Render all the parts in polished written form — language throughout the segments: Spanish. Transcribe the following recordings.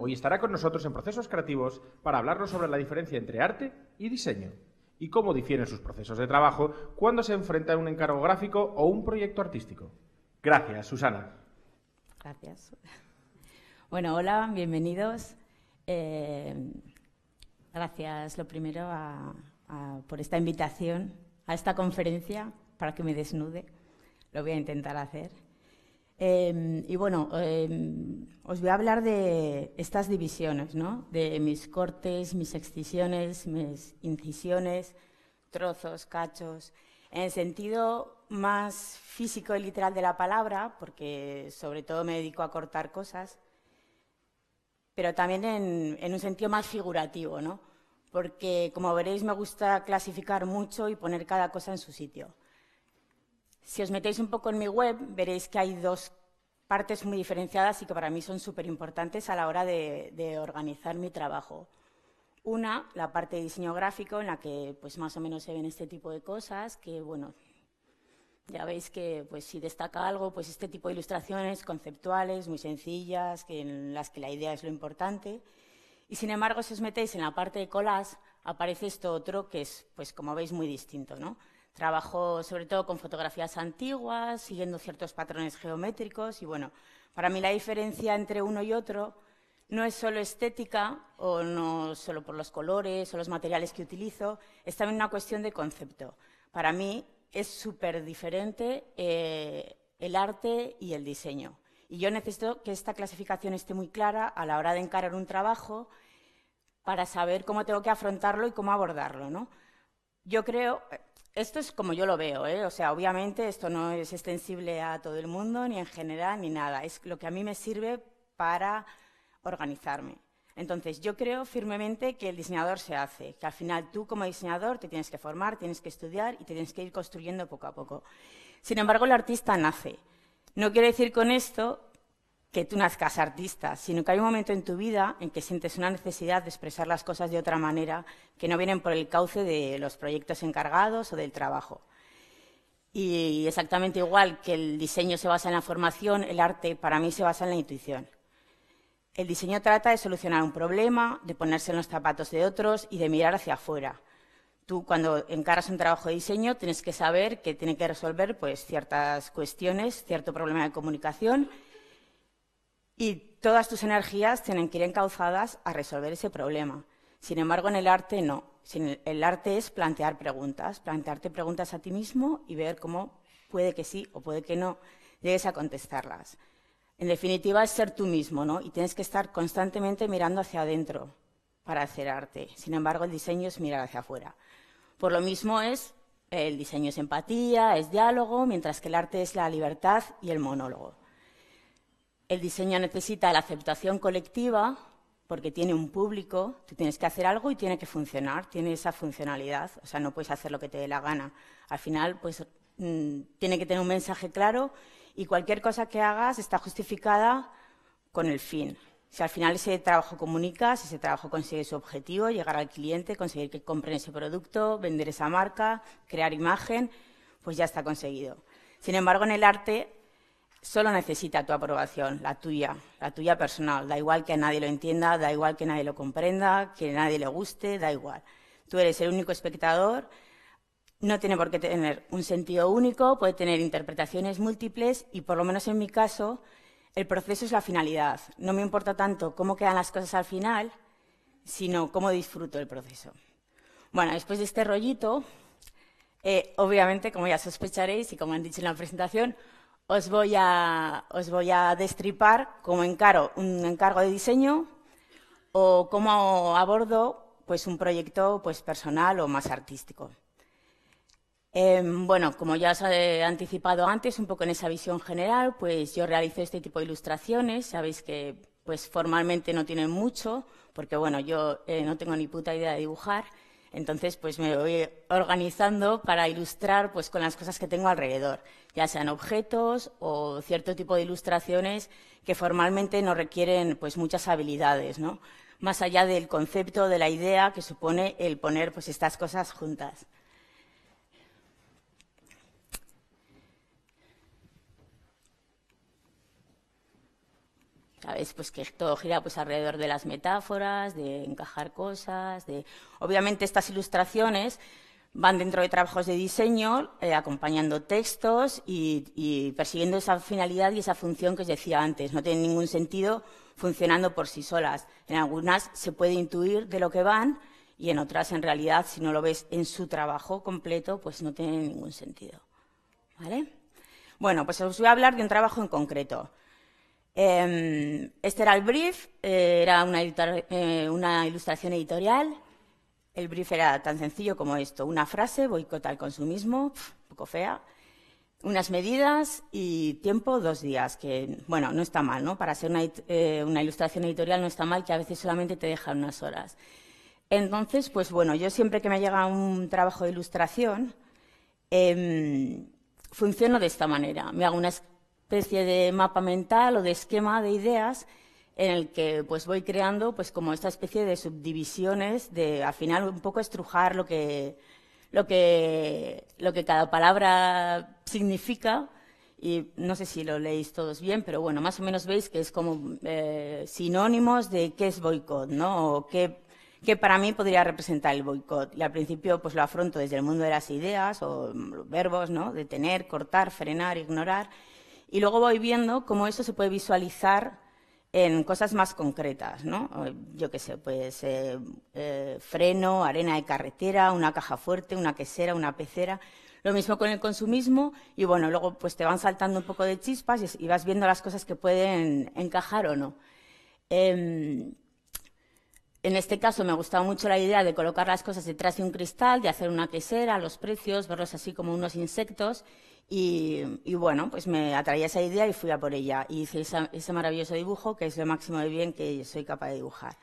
Hoy estará con nosotros en Procesos Creativos para hablarnos sobre la diferencia entre arte y diseño y cómo difieren sus procesos de trabajo cuando se enfrentan a un encargo gráfico o un proyecto artístico. Gracias, Susana. Gracias. Bueno, hola, bienvenidos. Gracias, lo primero, por esta invitación a esta conferencia para que me desnude. Lo voy a intentar hacer. Y bueno, os voy a hablar de estas divisiones, ¿no? De mis cortes, mis excisiones, mis incisiones, trozos, cachos, en el sentido más físico y literal de la palabra, porque sobre todo me dedico a cortar cosas, pero también en un sentido más figurativo, ¿no? Porque, como veréis, me gusta clasificar mucho y poner cada cosa en su sitio. Si os metéis un poco en mi web, veréis que hay dos partes muy diferenciadas y que para mí son súper importantes a la hora de organizar mi trabajo. Una, la parte de diseño gráfico, en la que pues más o menos se ven este tipo de cosas, que bueno, ya veis que pues si destaca algo, pues este tipo de ilustraciones conceptuales, muy sencillas, en las que la idea es lo importante. Y sin embargo, si os metéis en la parte de collage, aparece esto otro que es, pues como veis, muy distinto, ¿no? Trabajo sobre todo con fotografías antiguas, siguiendo ciertos patrones geométricos y bueno, para mí la diferencia entre uno y otro no es solo estética o no solo por los colores o los materiales que utilizo, es también una cuestión de concepto. Para mí es súper diferente el arte y el diseño. Y yo necesito que esta clasificación esté muy clara a la hora de encarar un trabajo para saber cómo tengo que afrontarlo y cómo abordarlo, ¿no? Yo creo, esto es como yo lo veo, ¿eh? O sea, obviamente esto no es extensible a todo el mundo, ni en general, ni nada. Es lo que a mí me sirve para organizarme. Entonces, yo creo firmemente que el diseñador se hace, que al final tú como diseñador te tienes que formar, tienes que estudiar y te tienes que ir construyendo poco a poco. Sin embargo, el artista nace. No quiero decir con esto que tú nazcas artista, sino que hay un momento en tu vida en que sientes una necesidad de expresar las cosas de otra manera que no vienen por el cauce de los proyectos encargados o del trabajo. Y exactamente igual que el diseño se basa en la formación, el arte para mí se basa en la intuición. El diseño trata de solucionar un problema, de ponerse en los zapatos de otros y de mirar hacia afuera. Tú, cuando encaras un trabajo de diseño, tienes que saber que tiene que resolver pues, ciertas cuestiones, cierto problema de comunicación, y todas tus energías tienen que ir encauzadas a resolver ese problema. Sin embargo, en el arte no. El arte es plantearte preguntas a ti mismo y ver cómo puede que sí o puede que no llegues a contestarlas. En definitiva, es ser tú mismo, ¿no? Y tienes que estar constantemente mirando hacia adentro para hacer arte. Sin embargo, el diseño es mirar hacia afuera. Por lo mismo el diseño es empatía, es diálogo, mientras que el arte es la libertad y el monólogo. El diseño necesita la aceptación colectiva porque tiene un público, tú tienes que hacer algo y tiene que funcionar, tiene esa funcionalidad, o sea, no puedes hacer lo que te dé la gana. Al final, pues, tiene que tener un mensaje claro y cualquier cosa que hagas está justificada con el fin. Si al final ese trabajo comunica, si ese trabajo consigue su objetivo, llegar al cliente, conseguir que compren ese producto, vender esa marca, crear imagen, pues ya está conseguido. Sin embargo, en el arte solo necesita tu aprobación, la tuya personal. Da igual que a nadie lo entienda, da igual que nadie lo comprenda, que a nadie le guste, da igual. Tú eres el único espectador, no tiene por qué tener un sentido único, puede tener interpretaciones múltiples y, por lo menos en mi caso, el proceso es la finalidad. No me importa tanto cómo quedan las cosas al final, sino cómo disfruto el proceso. Bueno, después de este rollito, obviamente, como ya sospecharéis y como han dicho en la presentación, os voy a destripar cómo encaro un encargo de diseño o cómo abordo pues, un proyecto pues, personal o más artístico. Bueno, como ya os he anticipado antes, un poco en esa visión general, pues yo realizo este tipo de ilustraciones. Sabéis que pues, formalmente no tienen mucho, porque bueno, yo no tengo ni puta idea de dibujar. Entonces, pues me voy organizando para ilustrar pues, con las cosas que tengo alrededor, ya sean objetos o cierto tipo de ilustraciones que formalmente no requieren pues, muchas habilidades, ¿no? Más allá del concepto, de la idea que supone el poner pues, estas cosas juntas. ¿sabes? Pues que todo gira pues alrededor de las metáforas, de encajar cosas, de... Obviamente estas ilustraciones van dentro de trabajos de diseño, acompañando textos y persiguiendo esa finalidad y esa función que os decía antes. No tienen ningún sentido funcionando por sí solas. En algunas se puede intuir de lo que van y en otras, en realidad, si no lo ves en su trabajo completo, pues no tiene ningún sentido. ¿Vale? Bueno, pues os voy a hablar de un trabajo en concreto. Este era el brief, era una ilustración editorial. El brief era tan sencillo como esto: una frase, boicot al consumismo, un poco fea, unas medidas y tiempo 2 días, que, bueno, no está mal, ¿no? Para ser una ilustración editorial no está mal, que a veces solamente te dejan unas horas. Entonces, pues bueno, yo siempre que me llega un trabajo de ilustración, funciono de esta manera. Me hago una especie de mapa mental o de esquema de ideas en el que pues voy creando pues como esta especie de subdivisiones de al final un poco estrujar lo que cada palabra significa. Y no sé si lo leéis todos bien, pero bueno, más o menos veis que es como sinónimos de qué es boicot, ¿no? O qué para mí podría representar el boicot. Y al principio pues lo afronto desde el mundo de las ideas o los verbos, ¿no? Detener, cortar, frenar, ignorar. Y luego voy viendo cómo eso se puede visualizar en cosas más concretas, ¿no? Yo qué sé, pues freno, arena de carretera, una caja fuerte, una quesera, una pecera. Lo mismo con el consumismo y, bueno, luego pues te van saltando un poco de chispas y vas viendo las cosas que pueden encajar o no. En este caso me gustaba mucho la idea de colocar las cosas detrás de un cristal, de hacer una quesera, los precios, verlos así como unos insectos y bueno, pues me atraía esa idea y fui a por ella. Y hice ese maravilloso dibujo que es lo máximo de bien que soy capaz de dibujar.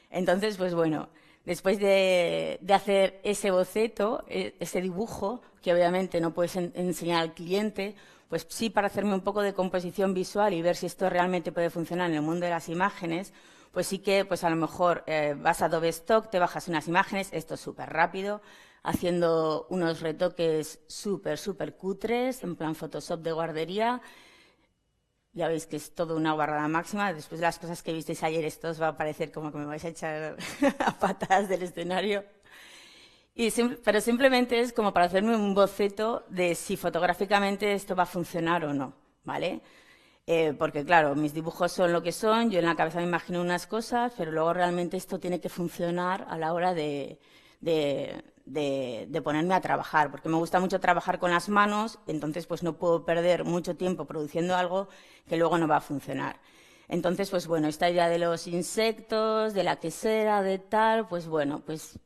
Entonces, pues bueno, después de hacer ese boceto, ese dibujo, que obviamente no puedes enseñar al cliente, pues sí, para hacerme un poco de composición visual y ver si esto realmente puede funcionar en el mundo de las imágenes, pues sí que pues a lo mejor vas a Adobe Stock, te bajas unas imágenes, esto es súper rápido, haciendo unos retoques súper cutres, en plan Photoshop de guardería. Ya veis que es todo una guarrada máxima. Después de las cosas que visteis ayer, esto os va a parecer como que me vais a echar a patadas del escenario. Pero simplemente es como para hacerme un boceto de si fotográficamente esto va a funcionar o no, ¿vale? Porque, claro, mis dibujos son lo que son, yo en la cabeza me imagino unas cosas, pero luego realmente esto tiene que funcionar a la hora de ponerme a trabajar, porque me gusta mucho trabajar con las manos, entonces pues no puedo perder mucho tiempo produciendo algo que luego no va a funcionar. Entonces, pues bueno, esta idea de los insectos, de la quesera, de tal, pues bueno, pues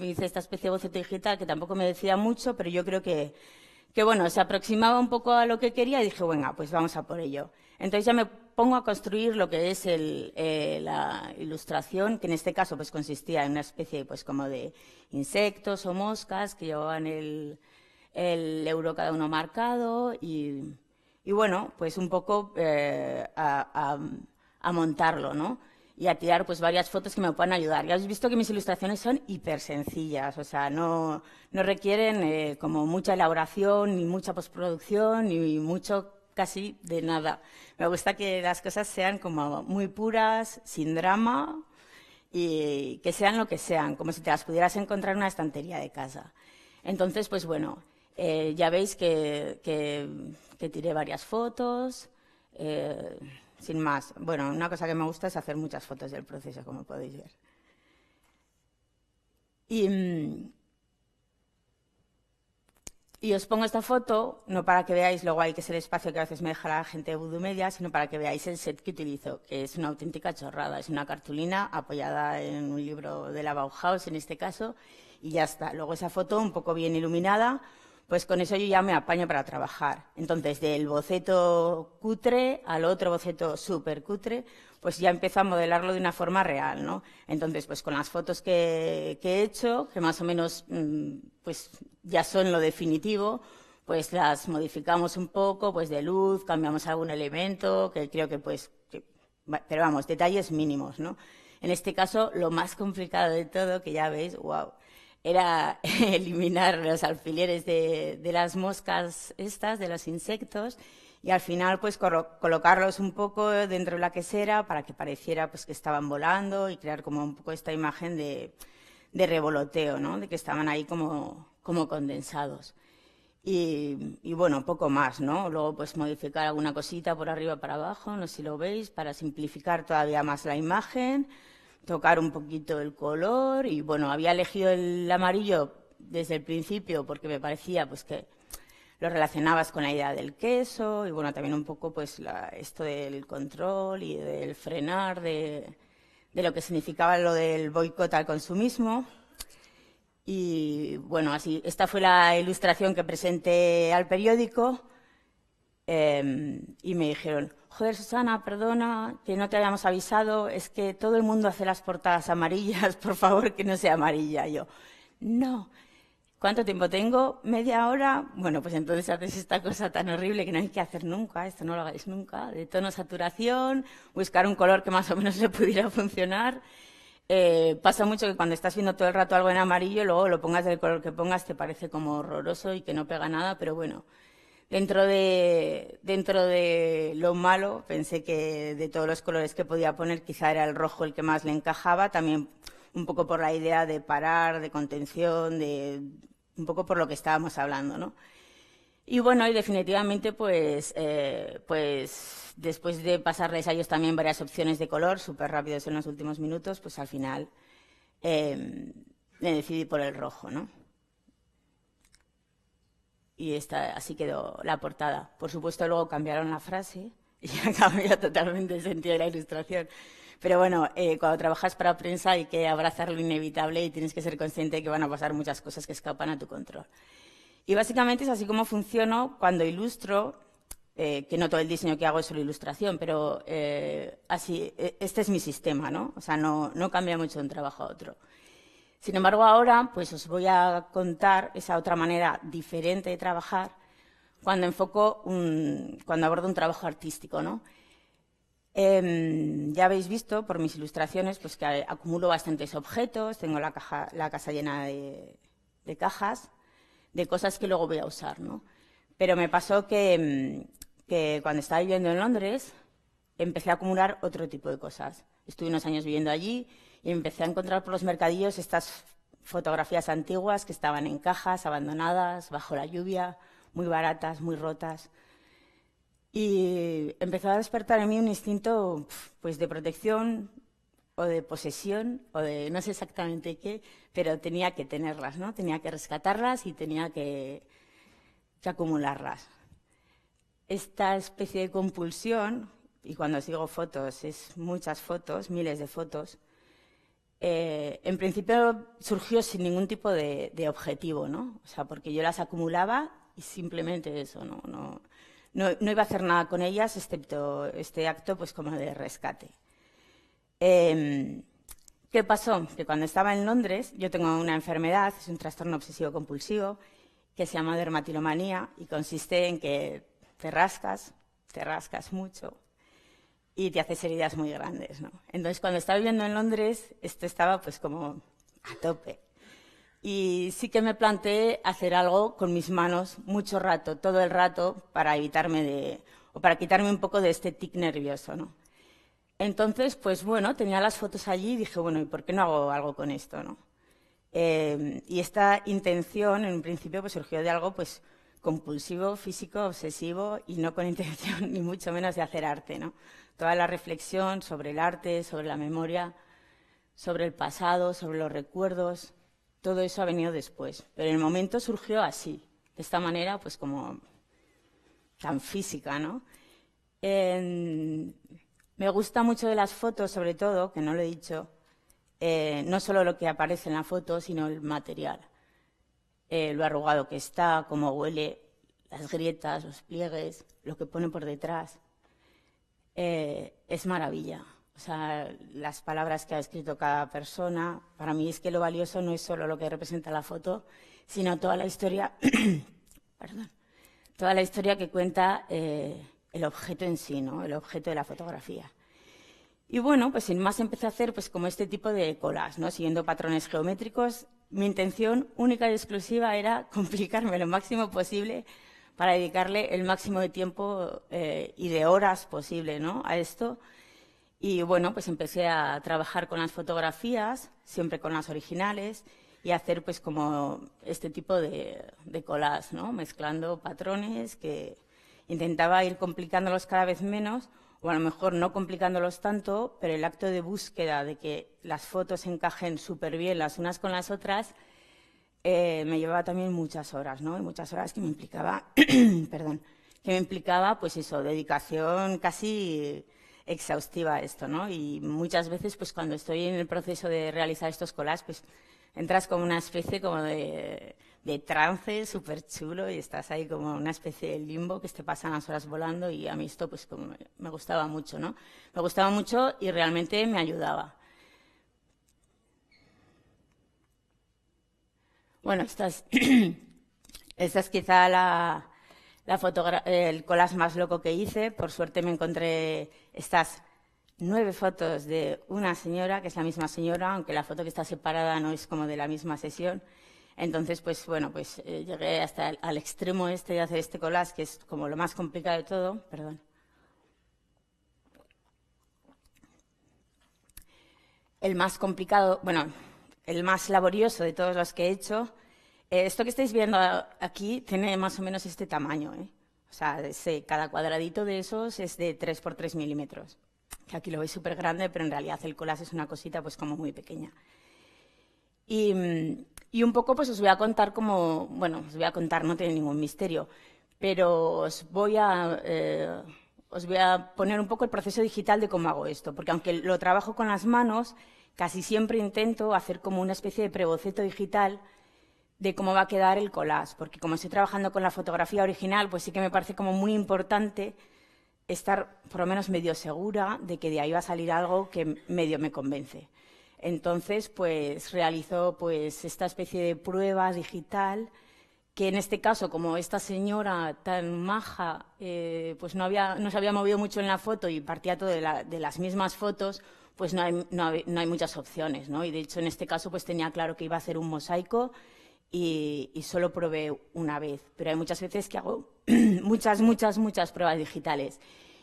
hice esta especie de boceto digital que tampoco me decía mucho, pero yo creo que bueno, se aproximaba un poco a lo que quería y dije, venga, pues vamos a por ello. Entonces ya me pongo a construir lo que es la ilustración, que en este caso pues consistía en una especie pues como de insectos o moscas que llevaban el euro cada uno marcado y bueno, pues un poco a montarlo, ¿no? Y a tirar pues varias fotos que me puedan ayudar. Ya habéis visto que mis ilustraciones son hiper sencillas, o sea, no requieren como mucha elaboración, ni mucha postproducción, ni mucho casi de nada. Me gusta que las cosas sean como muy puras, sin drama y que sean lo que sean, como si te las pudieras encontrar en una estantería de casa. Entonces, pues bueno, ya veis que tiré varias fotos. Sin más. Bueno, una cosa que me gusta es hacer muchas fotos del proceso, como podéis ver. Y os pongo esta foto, no para que veáis lo guay que es el espacio que a veces me deja la gente de Voodoo Media, sino para que veáis el set que utilizo, que es una auténtica chorrada. Es una cartulina apoyada en un libro de la Bauhaus, en este caso, y ya está. Luego esa foto un poco bien iluminada, pues con eso yo ya me apaño para trabajar. Entonces, del boceto cutre al otro boceto súper cutre, pues ya empiezo a modelarlo de una forma real, ¿no? Entonces, pues con las fotos que he hecho, que más o menos pues ya son lo definitivo, pues las modificamos un poco, pues de luz, cambiamos algún elemento, que creo que pues... pero vamos, detalles mínimos, ¿no? En este caso, lo más complicado de todo, que ya veis, wow, era eliminar los alfileres de las moscas estas, de los insectos, y al final pues colocarlos un poco dentro de la quesera para que pareciera pues que estaban volando y crear como un poco esta imagen de revoloteo, ¿no? De que estaban ahí como condensados. Y bueno, poco más, ¿no? Luego pues modificar alguna cosita por arriba para abajo, no sé si lo veis, para simplificar todavía más la imagen, tocar un poquito el color y bueno, había elegido el amarillo desde el principio porque me parecía pues que lo relacionabas con la idea del queso y bueno, también un poco pues esto del control y del frenar, de lo que significaba lo del boicot al consumismo. Y bueno, así, esta fue la ilustración que presenté al periódico y me dijeron, joder, Susana, perdona que no te habíamos avisado, es que todo el mundo hace las portadas amarillas, por favor, que no sea amarilla. Y yo, no. ¿Cuánto tiempo tengo? ¿Media hora? Bueno, pues entonces haces esta cosa tan horrible que no hay que hacer nunca, esto no lo hagáis nunca, de tono saturación, buscar un color que más o menos le pudiera funcionar. Pasa mucho que cuando estás viendo todo el rato algo en amarillo, luego lo pongas del color que pongas, te parece como horroroso y que no pega nada, pero bueno, dentro de lo malo, pensé que de todos los colores que podía poner, quizá era el rojo el que más le encajaba, también un poco por la idea de parar, de contención, un poco por lo que estábamos hablando, ¿no? Y bueno, y definitivamente, pues después de pasarles a ellos también varias opciones de color, súper rápidos en los últimos minutos, pues al final me decidí por el rojo, ¿no? Y así quedó la portada. Por supuesto, luego cambiaron la frase y ya cambió totalmente el sentido de la ilustración. Pero bueno, cuando trabajas para prensa hay que abrazar lo inevitable y tienes que ser consciente de que van a pasar muchas cosas que escapan a tu control. Y básicamente es así como funciono cuando ilustro, que no todo el diseño que hago es solo ilustración, pero así, este es mi sistema, ¿no? O sea, no cambia mucho de un trabajo a otro. Sin embargo, ahora pues os voy a contar esa otra manera diferente de trabajar cuando cuando abordo un trabajo artístico, ¿no? Ya habéis visto por mis ilustraciones pues que acumulo bastantes objetos, tengo la casa llena de cajas, de cosas que luego voy a usar, ¿no? Pero me pasó que cuando estaba viviendo en Londres empecé a acumular otro tipo de cosas. Estuve unos años viviendo allí y empecé a encontrar por los mercadillos estas fotografías antiguas que estaban en cajas, abandonadas, bajo la lluvia, muy baratas, muy rotas. Y empezó a despertar en mí un instinto pues, de protección o de posesión o de no sé exactamente qué, pero tenía que tenerlas, ¿no? Tenía que rescatarlas y tenía que acumularlas. Esta especie de compulsión, y cuando os digo fotos, es muchas fotos, miles de fotos, en principio surgió sin ningún tipo de objetivo, ¿no? O sea, porque yo las acumulaba y simplemente eso, no iba a hacer nada con ellas, excepto este acto pues como de rescate. ¿Qué pasó? Que cuando estaba en Londres, yo tengo una enfermedad, es un trastorno obsesivo-compulsivo, que se llama dermatilomanía y consiste en que te rascas mucho y te haces heridas muy grandes, ¿no? Entonces, cuando estaba viviendo en Londres, esto estaba pues como a tope. Y sí que me planteé hacer algo con mis manos mucho rato, todo el rato, para evitarme o para quitarme un poco de este tic nervioso, ¿no? Entonces, pues bueno, tenía las fotos allí y dije, bueno, ¿y por qué no hago algo con esto, no? Y esta intención, en un principio, pues surgió de algo pues compulsivo, físico, obsesivo y no con intención ni mucho menos de hacer arte, ¿no? Toda la reflexión sobre el arte, sobre la memoria, sobre el pasado, sobre los recuerdos, todo eso ha venido después. Pero en el momento surgió así, de esta manera, pues como tan física, ¿no? Me gusta mucho de las fotos, sobre todo, que no lo he dicho, no solo lo que aparece en la foto, sino el material. Lo arrugado que está, cómo huele, las grietas, los pliegues, lo que pone por detrás. Es maravilla. O sea, las palabras que ha escrito cada persona, para mí es que lo valioso no es solo lo que representa la foto, sino toda la historia, perdón, toda la historia que cuenta el objeto en sí, ¿no? El objeto de la fotografía. Y bueno, pues sin más empecé a hacer pues como este tipo de colas, ¿no? Siguiendo patrones geométricos. Mi intención única y exclusiva era complicarme lo máximo posible para dedicarle el máximo de tiempo y de horas posible, ¿no?, a esto. Y bueno, pues empecé a trabajar con las fotografías, siempre con las originales, y hacer pues como este tipo de collage, ¿no?, mezclando patrones que intentaba ir complicándolos cada vez menos, o a lo mejor no complicándolos tanto, pero el acto de búsqueda de que las fotos encajen súper bien las unas con las otras me llevaba también muchas horas, ¿no? Y muchas horas que me implicaba, perdón, que me implicaba, pues eso, dedicación casi exhaustiva a esto, ¿no? Y muchas veces, pues cuando estoy en el proceso de realizar estos collages, pues entras como una especie como de trance súper chulo y estás ahí como una especie de limbo que te pasan las horas volando, y a mí esto pues como me gustaba mucho, ¿no? Me gustaba mucho y realmente me ayudaba. Bueno, esta es quizá el collage más loco que hice. Por suerte me encontré estas 9 fotos de una señora, que es la misma señora, aunque la foto que está separada no es como de la misma sesión. Entonces, pues bueno, pues llegué hasta al extremo este de hacer este collage, que es como lo más complicado de todo. Perdón. El más complicado, bueno, el más laborioso de todos los que he hecho. Esto que estáis viendo aquí tiene más o menos este tamaño, ¿eh? O sea, cada cuadradito de esos es de 3 por 3 milímetros. Que aquí lo veis súper grande, pero en realidad el collage es una cosita pues como muy pequeña. Y un poco pues os voy a contar como, bueno, os voy a contar, no tiene ningún misterio, pero os voy a poner un poco el proceso digital de cómo hago esto, porque aunque lo trabajo con las manos, casi siempre intento hacer como una especie de preboceto digital de cómo va a quedar el collage, porque como estoy trabajando con la fotografía original, pues sí que me parece como muy importante estar por lo menos medio segura de que de ahí va a salir algo que medio me convence. Entonces, pues realizo pues esta especie de prueba digital, que en este caso, como esta señora tan maja pues no se había movido mucho en la foto y partía todo de las mismas fotos, pues no hay muchas opciones, ¿no? Y de hecho en este caso pues tenía claro que iba a hacer un mosaico y solo probé una vez, pero hay muchas veces que hago muchas pruebas digitales.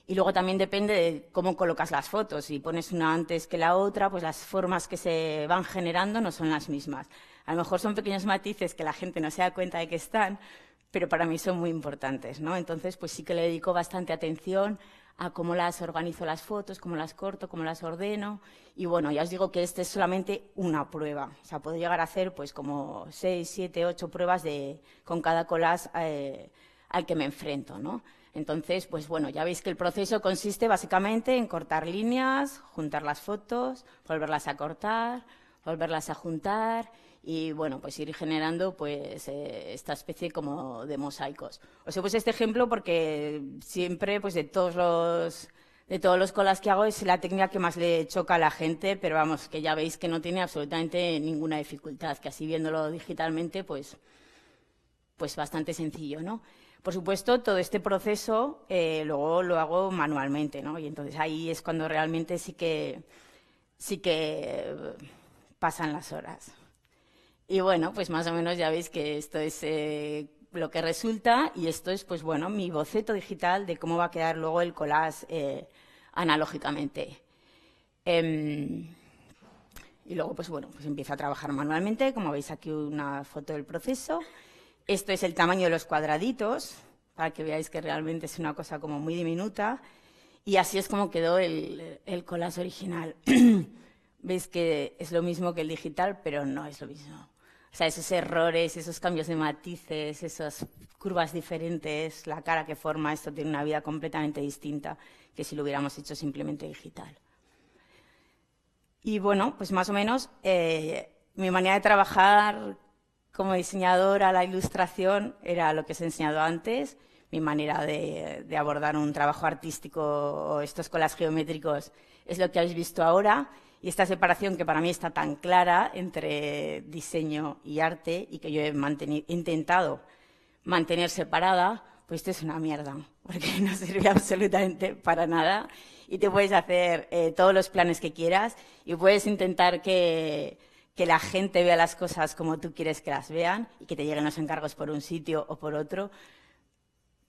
Y luego también depende de cómo colocas las fotos. Si pones una antes que la otra, pues las formas que se van generando no son las mismas. A lo mejor son pequeños matices que la gente no se da cuenta de que están, pero para mí son muy importantes, ¿no? Entonces, pues sí que le dedico bastante atención a cómo las organizo las fotos, cómo las corto, cómo las ordeno. Y bueno, ya os digo que este es solamente una prueba. O sea, puedo llegar a hacer pues como 6, 7, 8 pruebas con cada collage al que me enfrento, ¿no? Entonces, pues bueno, ya veis que el proceso consiste básicamente en cortar líneas, juntar las fotos, volverlas a cortar, volverlas a juntar y, bueno, pues ir generando pues esta especie como de mosaicos. Os he puesto este ejemplo porque siempre, pues de todos los collages que hago, es la técnica que más le choca a la gente, pero vamos, que ya veis que no tiene absolutamente ninguna dificultad, que así viéndolo digitalmente, pues bastante sencillo, ¿no? Por supuesto, todo este proceso luego lo hago manualmente, ¿no? Y entonces ahí es cuando realmente sí que pasan las horas. Y bueno, pues más o menos ya veis que esto es lo que resulta, y esto es, pues bueno, mi boceto digital de cómo va a quedar luego el collage analógicamente. Y luego, pues bueno, pues empiezo a trabajar manualmente, como veis aquí una foto del proceso. Esto es el tamaño de los cuadraditos, para que veáis que realmente es una cosa como muy diminuta. Y así es como quedó el collage original. Veis que es lo mismo que el digital, pero no es lo mismo. O sea, esos errores, esos cambios de matices, esas curvas diferentes, la cara que forma, esto tiene una vida completamente distinta que si lo hubiéramos hecho simplemente digital. Y bueno, pues más o menos mi manera de trabajar como diseñadora, la ilustración era lo que os he enseñado antes. Mi manera de abordar un trabajo artístico o estos collages geométricos es lo que habéis visto ahora. Y esta separación que para mí está tan clara entre diseño y arte y que yo he intentado mantener separada, pues esto es una mierda, porque no sirve absolutamente para nada. Y te puedes hacer todos los planes que quieras y puedes intentar que la gente vea las cosas como tú quieres que las vean y que te lleguen los encargos por un sitio o por otro,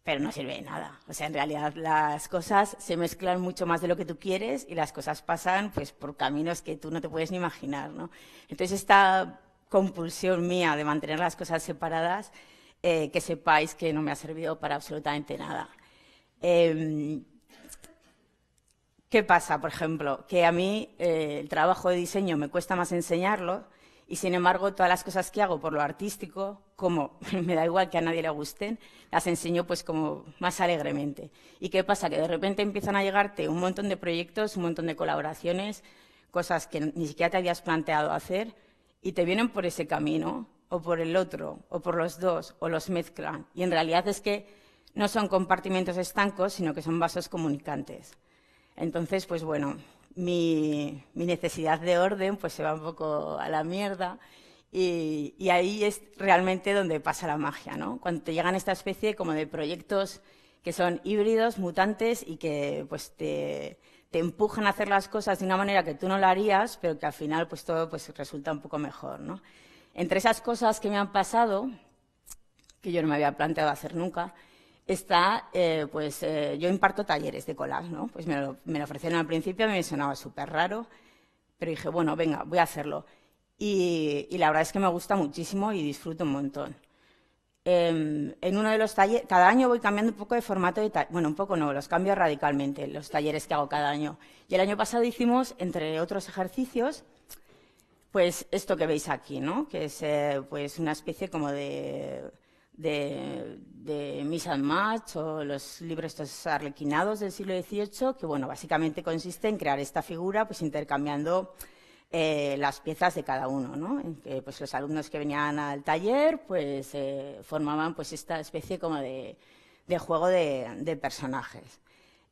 pero no sirve de nada. O sea, en realidad las cosas se mezclan mucho más de lo que tú quieres y las cosas pasan pues por caminos que tú no te puedes ni imaginar, ¿no? Entonces, esta compulsión mía de mantener las cosas separadas, que sepáis que no me ha servido para absolutamente nada. ¿Qué pasa, por ejemplo? Que a mí el trabajo de diseño me cuesta más enseñarlo y, sin embargo, todas las cosas que hago por lo artístico, como me da igual que a nadie le gusten, las enseño pues como más alegremente. ¿Y qué pasa? Que de repente empiezan a llegarte un montón de proyectos, un montón de colaboraciones, cosas que ni siquiera te habías planteado hacer y te vienen por ese camino o por el otro o por los dos o los mezclan. Y en realidad es que no son compartimentos estancos, sino que son vasos comunicantes. Entonces, pues bueno, mi necesidad de orden pues se va un poco a la mierda y ahí es realmente donde pasa la magia, ¿no? Cuando te llegan esta especie como de proyectos que son híbridos, mutantes y que pues te empujan a hacer las cosas de una manera que tú no lo harías, pero que al final pues todo pues resulta un poco mejor, ¿no? Entre esas cosas que me han pasado, que yo no me había planteado hacer nunca, está, yo imparto talleres de collage, ¿no? Pues me lo ofrecieron al principio, a mí me sonaba súper raro, pero dije, bueno, venga, voy a hacerlo. Y la verdad es que me gusta muchísimo y disfruto un montón. En uno de los talleres, cada año voy cambiando un poco de formato de taller, bueno, un poco no, los cambio radicalmente, los talleres que hago cada año. Y el año pasado hicimos, entre otros ejercicios, pues esto que veis aquí, ¿no? Que es pues una especie como de Miss and Match o los libros estos arlequinados del siglo XVIII, que bueno, básicamente consiste en crear esta figura pues intercambiando las piezas de cada uno, ¿no? En que pues los alumnos que venían al taller pues formaban pues esta especie como de juego de personajes.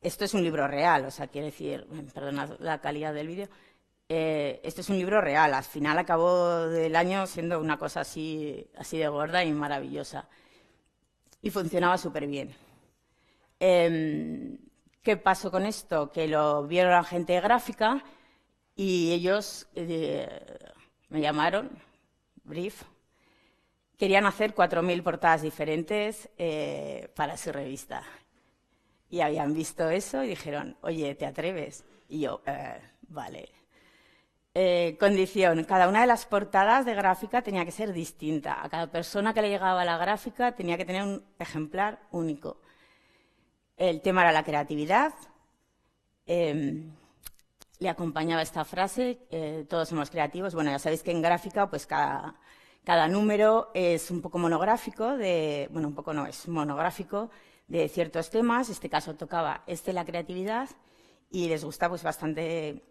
Esto es un libro real, o sea, quiere decir, perdonad la calidad del vídeo, esto es un libro real. Al final acabó del año siendo una cosa así de gorda y maravillosa. Y funcionaba súper bien. ¿Qué pasó con esto? Que lo vieron la gente de gráfica y ellos me llamaron, brief. Querían hacer 4.000 portadas diferentes para su revista. Y habían visto eso y dijeron, oye, ¿te atreves? Y yo, vale. Condición, cada una de las portadas de gráfica tenía que ser distinta. A cada persona que le llegaba la gráfica tenía que tener un ejemplar único. El tema era la creatividad. Le acompañaba esta frase, todos somos creativos. Bueno, ya sabéis que en gráfica pues cada número es un poco monográfico, bueno, un poco no, es monográfico de ciertos temas. En este caso tocaba la creatividad y les gusta pues bastante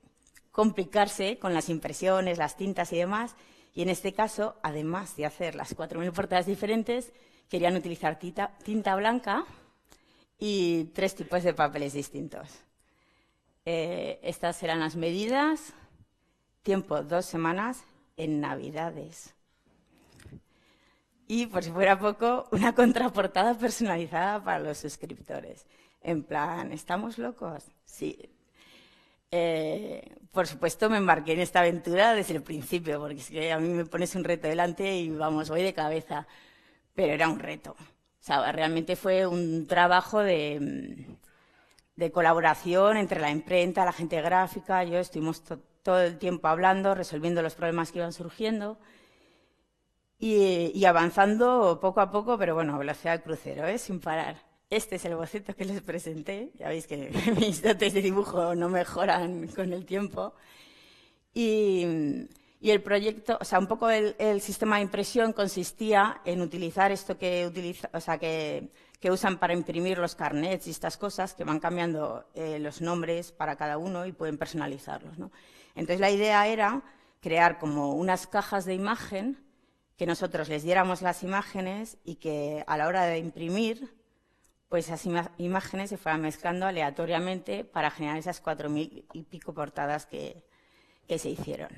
complicarse con las impresiones, las tintas y demás, y en este caso, además de hacer las 4.000 portadas diferentes, querían utilizar tinta blanca y 3 tipos de papeles distintos. Estas eran las medidas, tiempo 2 semanas, en Navidades. Y, por si fuera poco, una contraportada personalizada para los suscriptores. En plan, ¿estamos locos? Sí. Por supuesto, me embarqué en esta aventura desde el principio, porque es que a mí me pones un reto delante y vamos, voy de cabeza. Pero era un reto. O sea, realmente fue un trabajo de colaboración entre la imprenta, la gente gráfica. Yo estuvimos todo el tiempo hablando, resolviendo los problemas que iban surgiendo y avanzando poco a poco, pero bueno, a velocidad de crucero, sin parar. Este es el boceto que les presenté. Ya veis que mis dotes de dibujo no mejoran con el tiempo. Y el proyecto, o sea, un poco el sistema de impresión consistía en utilizar esto que usan para imprimir los carnets y estas cosas, que van cambiando los nombres para cada uno y pueden personalizarlos, ¿no? Entonces, la idea era crear como unas cajas de imagen, que nosotros les diéramos las imágenes y que a la hora de imprimir, pues esas imágenes se fueran mezclando aleatoriamente para generar esas 4.000 y pico portadas que se hicieron.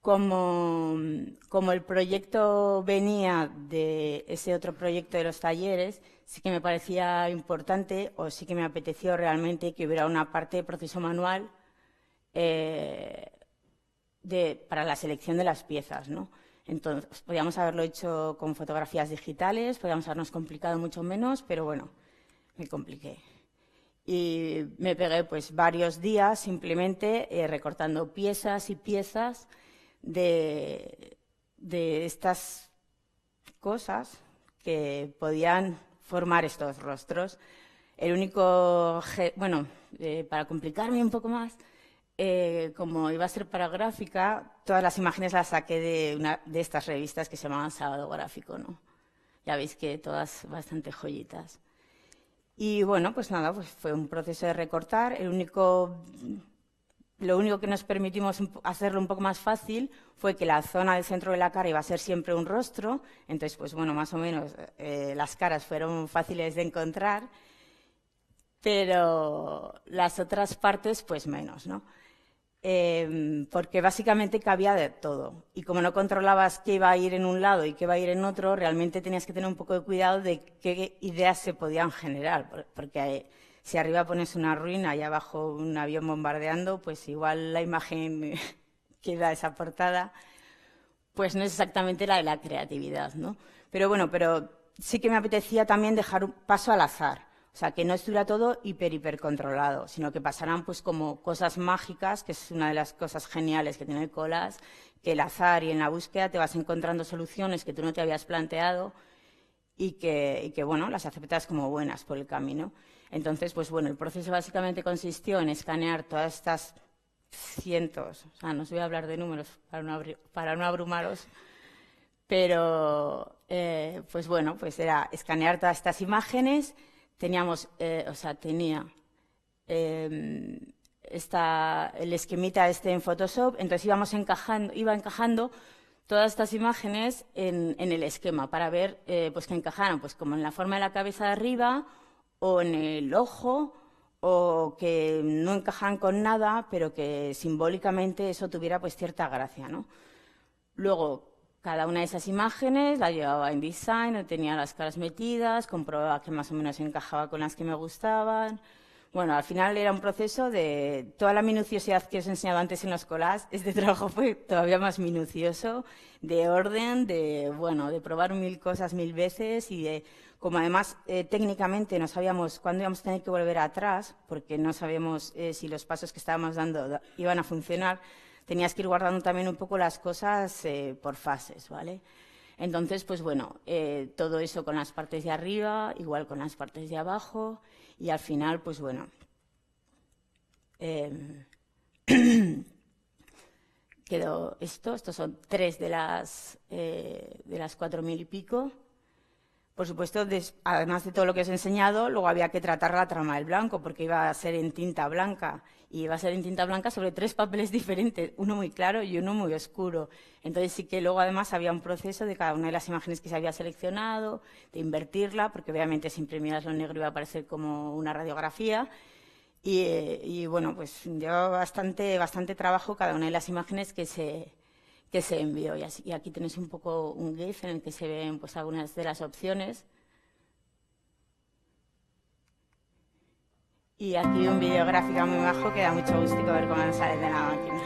Como el proyecto venía de ese otro proyecto de los talleres, sí que me parecía importante, o sí que me apeteció realmente, que hubiera una parte de proceso manual para la selección de las piezas, ¿no? Entonces, podíamos haberlo hecho con fotografías digitales, podíamos habernos complicado mucho menos, pero bueno, me compliqué. Y me pegué pues varios días simplemente recortando piezas y piezas de estas cosas que podían formar estos rostros. El único, bueno, para complicarme un poco más, como iba a ser para gráfica, todas las imágenes las saqué de una de estas revistas que se llamaban Sábado Gráfico, ¿no? Ya veis que todas bastante joyitas. Y bueno, pues nada, pues fue un proceso de recortar. Lo único que nos permitimos hacerlo un poco más fácil fue que la zona del centro de la cara iba a ser siempre un rostro. Entonces, pues bueno, más o menos las caras fueron fáciles de encontrar, pero las otras partes, pues menos, ¿no? Porque básicamente cabía de todo. Y como no controlabas qué iba a ir en un lado y qué iba a ir en otro, realmente tenías que tener un poco de cuidado de qué ideas se podían generar. Porque si arriba pones una ruina y abajo un avión bombardeando, pues igual la imagen que da esa portada, pues no es exactamente la de la creatividad, ¿no? Pero bueno, pero sí que me apetecía también dejar un paso al azar. O sea, que no estuviera todo hiper controlado, sino que pasaran pues como cosas mágicas, que es una de las cosas geniales que tiene el collage, que el azar y en la búsqueda te vas encontrando soluciones que tú no te habías planteado y que bueno, las aceptas como buenas por el camino. Entonces, pues bueno, el proceso básicamente consistió en escanear todas estas cientos, o sea, no os voy a hablar de números para no abrumaros, pero pues bueno, pues era escanear todas estas imágenes. Teníamos, tenía el esquemita en Photoshop, entonces iba encajando todas estas imágenes en el esquema para ver pues que encajaran, pues como en la forma de la cabeza de arriba o en el ojo, o que no encajaran con nada, pero que simbólicamente eso tuviera pues cierta gracia, ¿no? Luego, cada una de esas imágenes la llevaba en InDesign, tenía las caras metidas, comprobaba que más o menos encajaba con las que me gustaban. Bueno, al final era un proceso de toda la minuciosidad que os he enseñado antes en los collages. Este trabajo fue todavía más minucioso, de orden, de probar 1000 cosas 1000 veces y de, como además técnicamente no sabíamos cuándo íbamos a tener que volver atrás, porque no sabíamos si los pasos que estábamos dando iban a funcionar. Tenías que ir guardando también un poco las cosas por fases, ¿vale? Entonces, pues bueno, todo eso con las partes de arriba, igual con las partes de abajo, y al final, pues bueno, quedó esto. Estos son 3 de las 4000 y pico. Por supuesto, además de todo lo que os he enseñado, luego había que tratar la trama del blanco, porque iba a ser en tinta blanca. Y iba a ser en tinta blanca sobre 3 papeles diferentes, uno muy claro y uno muy oscuro. Entonces sí que luego además había un proceso de cada una de las imágenes que se había seleccionado, de invertirla, porque obviamente si imprimieras lo negro iba a aparecer como una radiografía. Y bueno, pues llevaba bastante trabajo cada una de las imágenes que se envió. Y aquí tenéis un poco un GIF en el que se ven pues algunas de las opciones. Y aquí un vídeo gráfico muy bajo que da mucho gusto ver cómo sale de la máquina.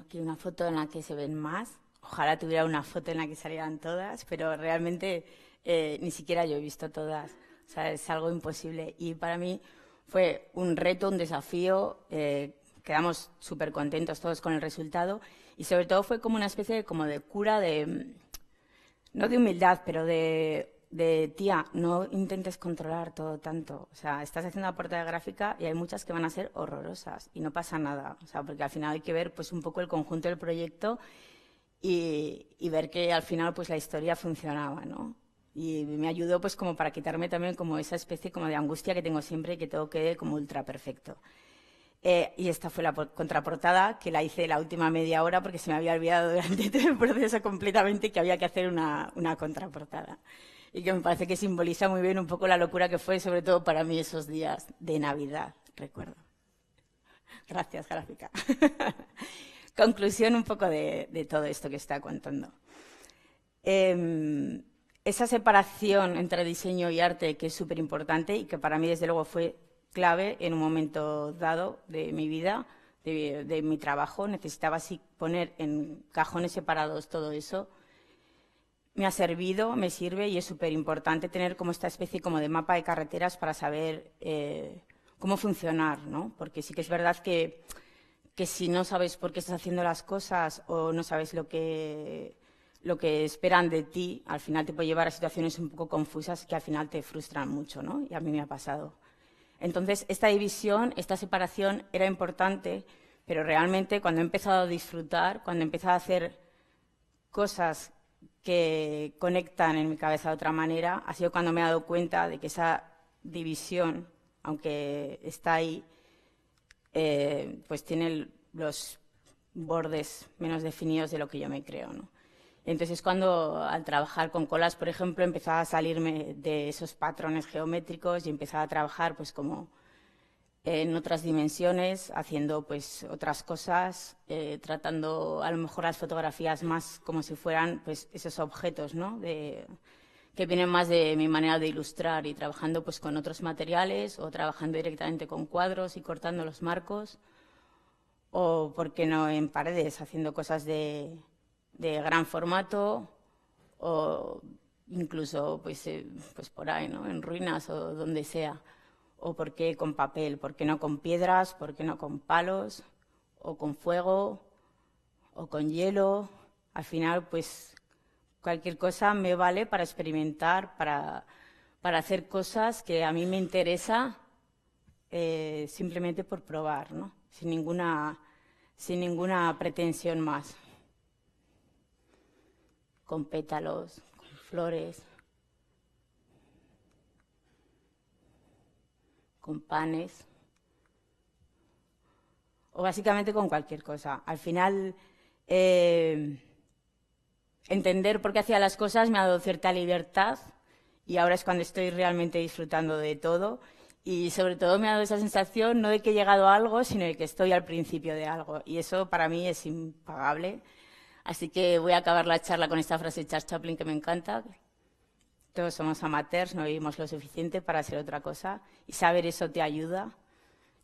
aquí una foto en la que se ven más. Ojalá tuviera una foto en la que salieran todas, pero realmente ni siquiera yo he visto todas. O sea, es algo imposible. Y para mí fue un reto, un desafío. Quedamos súper contentos todos con el resultado. Y sobre todo fue como una especie de cura de, no de humildad, pero de tía, no intentes controlar todo tanto. O sea, estás haciendo una portada gráfica y hay muchas que van a ser horrorosas y no pasa nada. O sea, porque al final hay que ver pues un poco el conjunto del proyecto y ver que al final pues la historia funcionaba, ¿no? Y me ayudó pues como para quitarme también como esa especie como de angustia que tengo siempre y que todo quede como ultra perfecto. Y esta fue la contraportada, que la hice la última media hora porque se me había olvidado durante todo el proceso completamente que había que hacer una contraportada. Y que me parece que simboliza muy bien un poco la locura que fue, sobre todo para mí, esos días de Navidad, recuerdo. Gracias, gráfica. Conclusión un poco de todo esto que está contando. Esa separación entre diseño y arte que es súper importante y que para mí, desde luego, fue clave en un momento dado de mi vida, de mi trabajo. Necesitaba así poner en cajones separados todo eso. Me ha servido, me sirve y es súper importante tener como esta especie como de mapa de carreteras para saber cómo funcionar, ¿no? Porque sí que es verdad que si no sabes por qué estás haciendo las cosas o no sabes lo que esperan de ti, al final te puede llevar a situaciones un poco confusas que al final te frustran mucho, ¿no? Y a mí me ha pasado. Entonces, esta división, esta separación era importante, pero realmente cuando he empezado a disfrutar, cuando he empezado a hacer cosas que conectan en mi cabeza de otra manera, ha sido cuando me he dado cuenta de que esa división, aunque está ahí, pues tiene los bordes menos definidos de lo que yo me creo, ¿no? Entonces, cuando al trabajar con colas, por ejemplo, empezaba a salirme de esos patrones geométricos y empezaba a trabajar pues como en otras dimensiones, haciendo pues otras cosas, tratando a lo mejor las fotografías más como si fueran pues esos objetos, ¿no? Que vienen más de mi manera de ilustrar y trabajando pues con otros materiales o trabajando directamente con cuadros y cortando los marcos o, por qué no, en paredes, haciendo cosas de gran formato o incluso pues por ahí, ¿no? En ruinas o donde sea. O por qué con papel, por qué no con piedras, por qué no con palos o con fuego o con hielo. Al final, pues cualquier cosa me vale para experimentar, para hacer cosas que a mí me interesa simplemente por probar, ¿no? Sin ninguna pretensión más. Con pétalos, con flores, con panes o básicamente con cualquier cosa. Al final, entender por qué hacía las cosas me ha dado cierta libertad y ahora es cuando estoy realmente disfrutando de todo y sobre todo me ha dado esa sensación no de que he llegado a algo, sino de que estoy al principio de algo y eso para mí es impagable. Así que voy a acabar la charla con esta frase de Charles Chaplin que me encanta. Todos somos amateurs, no vivimos lo suficiente para ser otra cosa y saber eso te ayuda.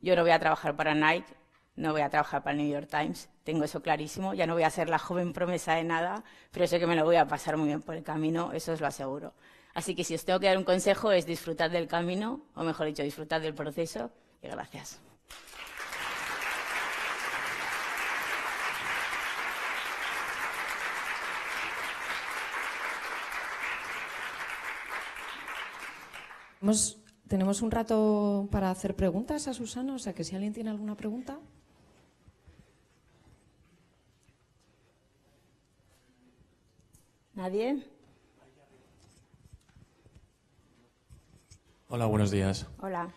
Yo no voy a trabajar para Nike, no voy a trabajar para el New York Times, tengo eso clarísimo, ya no voy a ser la joven promesa de nada, pero sé que me lo voy a pasar muy bien por el camino, eso os lo aseguro. Así que si os tengo que dar un consejo es disfrutar del camino, o mejor dicho, disfrutar del proceso, y gracias. Tenemos un rato para hacer preguntas a Susana, o sea que si alguien tiene alguna pregunta. ¿Nadie? Hola, buenos días. Hola.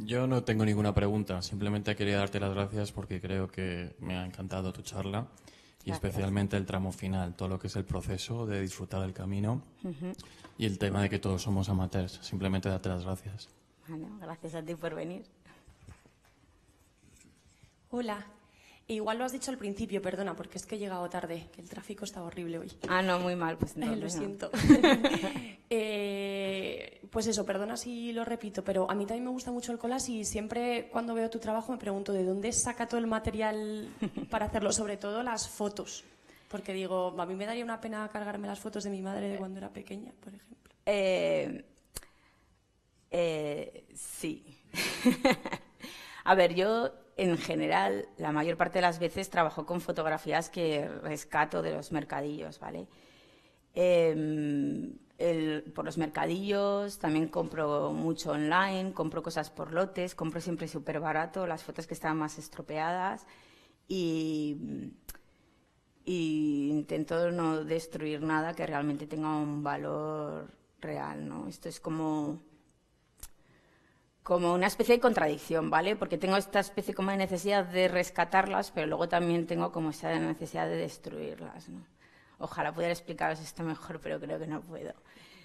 Yo no tengo ninguna pregunta, simplemente quería darte las gracias porque creo que me ha encantado tu charla y especialmente el tramo final, todo lo que es el proceso de disfrutar del camino y el tema de que todos somos amateurs. Simplemente darte las gracias. Bueno, gracias a ti por venir. Hola. Igual lo has dicho al principio, perdona, porque es que he llegado tarde, que el tráfico estaba horrible hoy. Ah, no, muy mal, pues entonces, Lo no. siento. Pues eso, perdona si lo repito, pero a mí también me gusta mucho el collage y siempre cuando veo tu trabajo me pregunto de dónde saca todo el material para hacerlo, sobre todo las fotos. Porque digo, a mí me daría una pena cargarme las fotos de mi madre de cuando era pequeña, por ejemplo. Sí. A ver, yo en general la mayor parte de las veces trabajo con fotografías que rescato de los mercadillos, ¿vale? Por los mercadillos también compro mucho online, compro cosas por lotes, compro siempre súper barato las fotos que están más estropeadas y intento no destruir nada que realmente tenga un valor real, ¿no? Esto es como una especie de contradicción, ¿vale? Porque tengo esta especie como de necesidad de rescatarlas, pero luego también tengo como esa necesidad de destruirlas, ¿no? Ojalá pudiera explicaros esto mejor, pero creo que no puedo.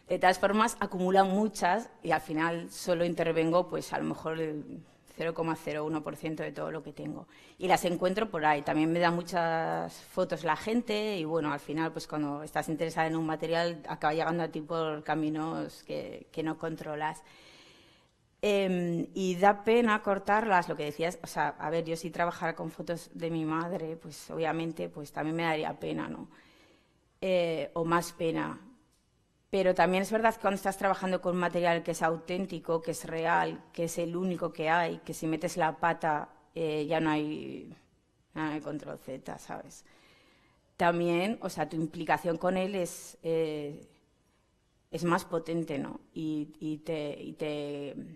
De todas formas, acumulan muchas y al final solo intervengo, pues a lo mejor el 0,01% de todo lo que tengo. Y las encuentro por ahí. También me da muchas fotos la gente y, bueno, al final, pues cuando estás interesada en un material, acaba llegando a ti por caminos que no controlas. Y da pena cortarlas, lo que decías, o sea, a ver, yo si trabajara con fotos de mi madre, pues obviamente pues también me daría pena, ¿no? O más pena. Pero también es verdad que cuando estás trabajando con material que es auténtico, que es real, que es el único que hay, que si metes la pata ya no hay control Z, ¿sabes? También, o sea, tu implicación con él es más potente, ¿no? Y te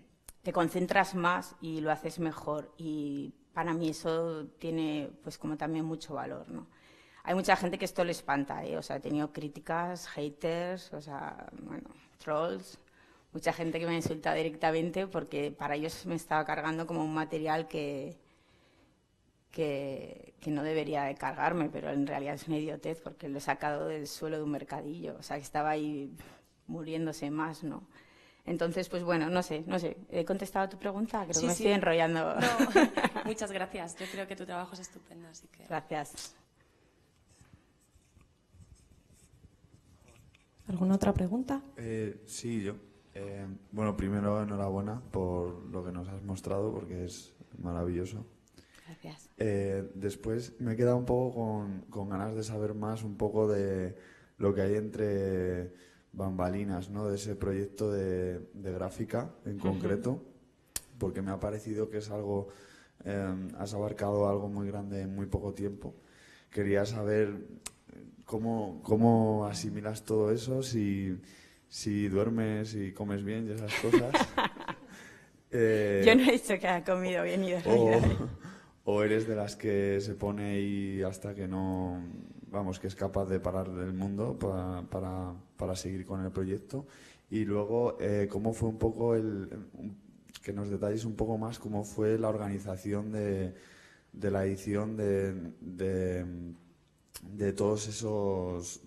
concentras más y lo haces mejor. Y para mí eso tiene, pues, como también mucho valor, ¿no? Hay mucha gente que esto le espanta, ¿eh? O sea, he tenido críticas, haters, o sea, bueno, trolls, mucha gente que me insulta directamente porque para ellos me estaba cargando como un material que no debería de cargarme, pero en realidad es una idiotez porque lo he sacado del suelo de un mercadillo, o sea, que estaba ahí muriéndose más, ¿no? Entonces, pues bueno, no sé, ¿he contestado a tu pregunta? Creo que me estoy enrollando. No, muchas gracias, yo creo que tu trabajo es estupendo, así que... Gracias. ¿Alguna otra pregunta? Sí, yo. Bueno, primero enhorabuena por lo que nos has mostrado, porque es maravilloso. Gracias. Después me he quedado un poco con ganas de saber más un poco de lo que hay entre bambalinas, ¿no? De ese proyecto de gráfica en concreto, porque me ha parecido que es algo, has abarcado algo muy grande en muy poco tiempo. Quería saber ¿cómo asimilas todo eso? Si duermes y comes bien y esas cosas. Yo no he dicho que ha comido bien y dormido. O eres de las que se pone ahí hasta que no, vamos, que es capaz de parar el mundo para seguir con el proyecto. Y luego, ¿cómo fue un poco que nos detalles un poco más cómo fue la organización de la edición de todas esas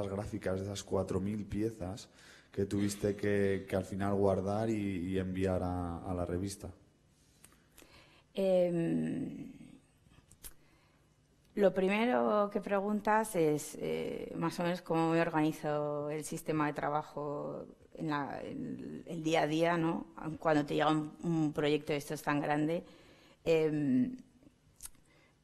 gráficas, de esas 4.000 piezas que tuviste que al final guardar y enviar a la revista? Lo primero que preguntas es más o menos cómo me organizo el sistema de trabajo en el día a día, ¿no? Cuando te llega un proyecto de estos tan grande.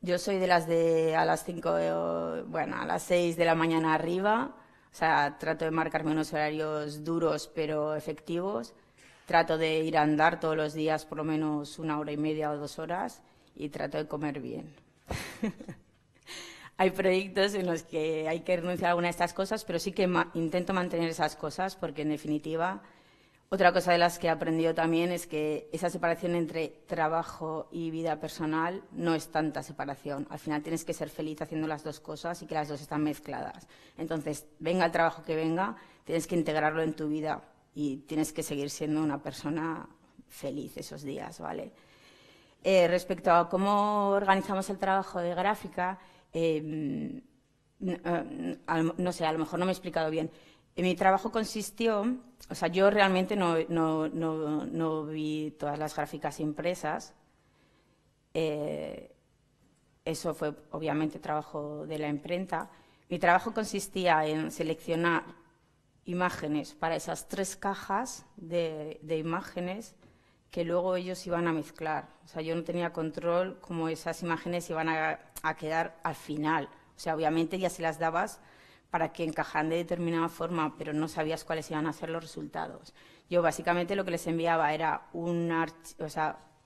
Yo soy de las de a las 5, bueno, a las 6 de la mañana arriba. O sea, trato de marcarme unos horarios duros pero efectivos. Trato de ir a andar todos los días por lo menos 1 hora y media o 2 horas y trato de comer bien. Hay proyectos en los que hay que renunciar a alguna de estas cosas, pero sí que intento mantener esas cosas porque, en definitiva, otra cosa de las que he aprendido también es que esa separación entre trabajo y vida personal no es tanta separación. Al final tienes que ser feliz haciendo las dos cosas y que las dos están mezcladas. Entonces, venga el trabajo que venga, tienes que integrarlo en tu vida y tienes que seguir siendo una persona feliz esos días, ¿vale? Respecto a cómo organizamos el trabajo de gráfica, no sé, a lo mejor no me he explicado bien. Mi trabajo consistió, o sea, yo realmente no vi todas las gráficas impresas. eso fue obviamente trabajo de la imprenta. Mi trabajo consistía en seleccionar imágenes para esas 3 cajas de imágenes que luego ellos iban a mezclar. O sea, yo no tenía control cómo esas imágenes iban a quedar al final. O sea, obviamente ya se las dabas para que encajaran de determinada forma, pero no sabías cuáles iban a ser los resultados. Yo básicamente lo que les enviaba era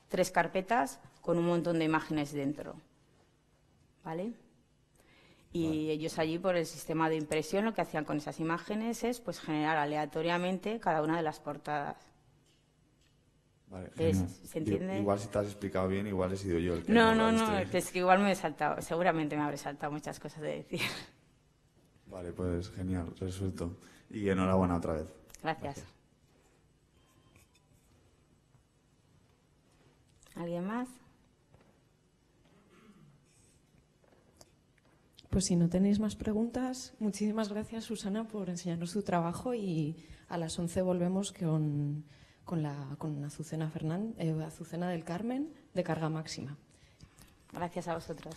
3 carpetas con un montón de imágenes dentro. ¿Vale? Y ellos allí, por el sistema de impresión, lo que hacían con esas imágenes es pues generar aleatoriamente cada una de las portadas. Vale, ¿Se entiende? Igual si te has explicado bien, igual he sido yo el que No, lo ha visto. es que igual me he saltado, seguramente me habré saltado muchas cosas de decir. Vale, pues genial, resuelto. Y enhorabuena otra vez. Gracias. ¿Alguien más? Pues si no tenéis más preguntas, muchísimas gracias, Susana, por enseñarnos tu trabajo, y a las 11 volvemos con Azucena Azucena del Carmen, de carga máxima. Gracias a vosotros.